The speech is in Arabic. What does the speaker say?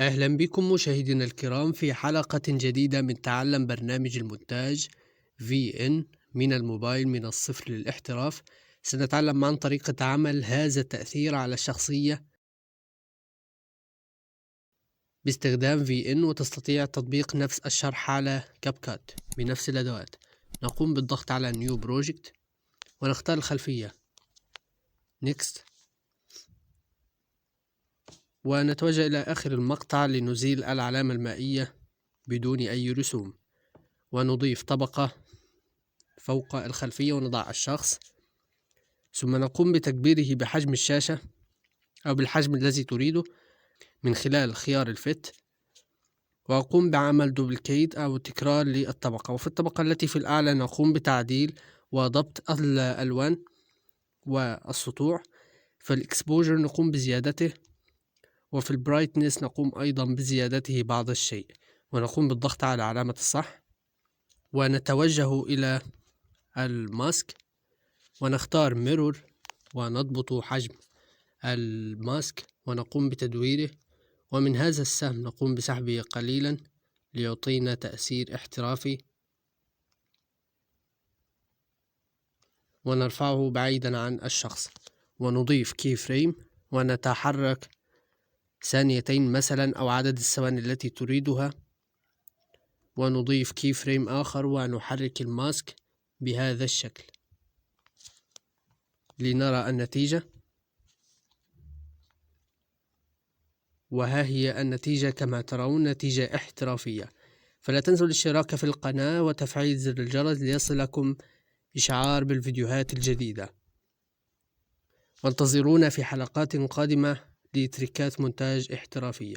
أهلا بكم مشاهدينا الكرام في حلقة جديدة من تعلم برنامج المونتاج VN من الموبايل من الصفر للاحتراف. سنتعلم عن طريقة عمل هذا التأثير على الشخصية باستخدام VN، وتستطيع تطبيق نفس الشرح على CapCut بنفس الأدوات. نقوم بالضغط على New Project ونختار الخلفية Next، ونتوجه إلى آخر المقطع لنزيل العلامة المائية بدون أي رسوم، ونضيف طبقة فوق الخلفية ونضع الشخص، ثم نقوم بتكبيره بحجم الشاشة أو بالحجم الذي تريده من خلال خيار الفت، وأقوم بعمل دوبليكيت أو تكرار للطبقة. وفي الطبقة التي في الأعلى نقوم بتعديل وضبط الألوان والسطوع. في الإكسبوجر نقوم بزيادته، وفي البرايتنس نقوم أيضا بزيادته بعض الشيء، ونقوم بالضغط على علامة الصح ونتوجه إلى الماسك ونختار ميرور ونضبط حجم الماسك ونقوم بتدويره، ومن هذا السهم نقوم بسحبه قليلا ليعطينا تأثير احترافي، ونرفعه بعيدا عن الشخص، ونضيف كي فريم ونتحرك ثانيتين مثلا أو عدد الثواني التي تريدها، ونضيف كي فريم آخر ونحرك الماسك بهذا الشكل لنرى النتيجة. وها هي النتيجة كما ترون، نتيجة احترافية. فلا تنسوا الاشتراك في القناة وتفعيل زر الجرس ليصلكم إشعار بالفيديوهات الجديدة، وانتظرونا في حلقات قادمة لتريكات مونتاج احترافية.